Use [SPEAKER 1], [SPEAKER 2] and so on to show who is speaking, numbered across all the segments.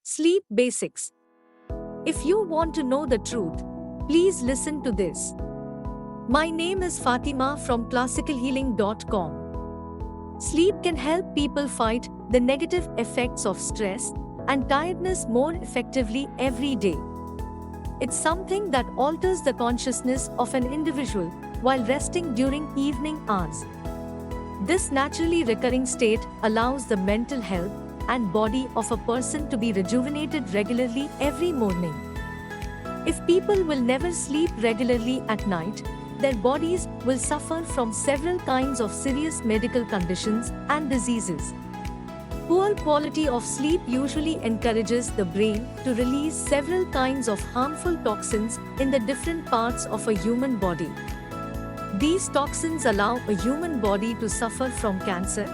[SPEAKER 1] Sleep basics. If you want to know the truth, please listen to this. My name is Fatima from classicalhealing.com. Sleep can help people fight the negative effects of stress and tiredness more effectively every day. It's something that alters the consciousness of an individual while resting during evening hours. This naturally recurring state allows the mental health and body of a person to be rejuvenated regularly every morning. If people will never sleep regularly at night, their bodies will suffer from several kinds of serious medical conditions and diseases. Poor quality of sleep usually encourages the brain to release several kinds of harmful toxins in the different parts of a human body. These toxins allow a human body to suffer from cancer,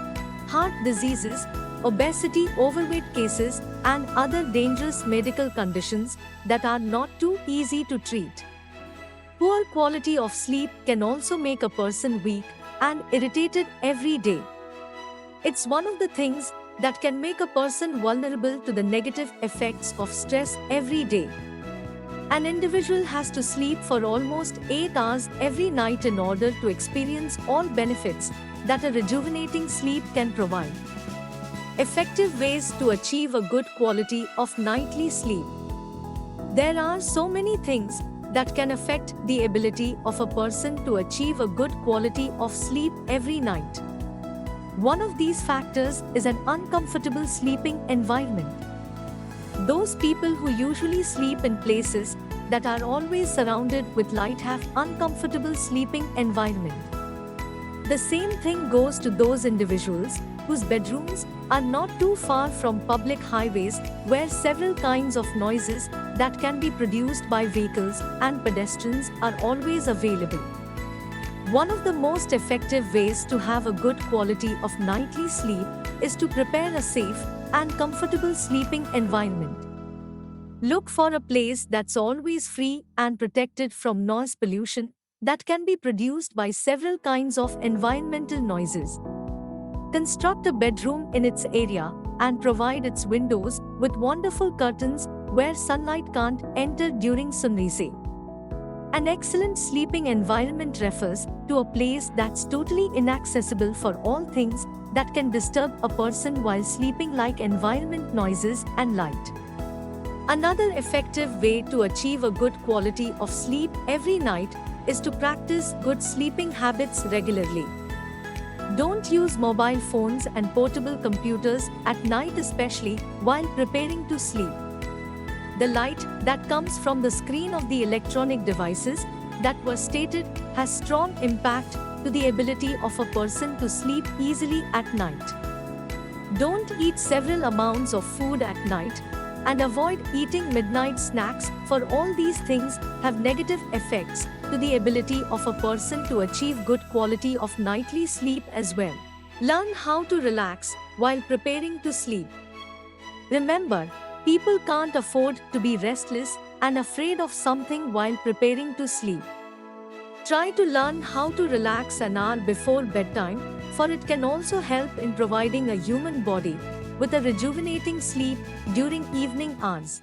[SPEAKER 1] heart diseases, obesity, overweight cases, and other dangerous medical conditions that are not too easy to treat. Poor quality of sleep can also make a person weak and irritated every day. It's one of the things that can make a person vulnerable to the negative effects of stress every day. An individual has to sleep for almost 8 hours every night in order to experience all benefits that a rejuvenating sleep can provide. Effective ways to achieve a good quality of nightly sleep. There are so many things that can affect the ability of a person to achieve a good quality of sleep every night. One of these factors is an uncomfortable sleeping environment. Those people who usually sleep in places that are always surrounded with light have uncomfortable sleeping environment. The same thing goes to those individuals whose bedrooms are not too far from public highways where several kinds of noises that can be produced by vehicles and pedestrians are always available. One of the most effective ways to have a good quality of nightly sleep is to prepare a safe and comfortable sleeping environment. Look for a place that's always free and protected from noise pollution that can be produced by several kinds of environmental noises. Construct a bedroom in its area and provide its windows with wonderful curtains where sunlight can't enter during sunrise. An excellent sleeping environment refers to a place that's totally inaccessible for all things that can disturb a person while sleeping, like environment noises and light. Another effective way to achieve a good quality of sleep every night is to practice good sleeping habits regularly. Don't use mobile phones and portable computers at night, especially while preparing to sleep. The light that comes from the screen of the electronic devices that were stated has strong impact to the ability of a person to sleep easily at night. Don't eat several amounts of food at night and avoid eating midnight snacks, for all these things have negative effects to the ability of a person to achieve good quality of nightly sleep as well. Learn how to relax while preparing to sleep. Remember, people can't afford to be restless and afraid of something while preparing to sleep. Try to learn how to relax an hour before bedtime, for it can also help in providing a human body with a rejuvenating sleep during evening hours.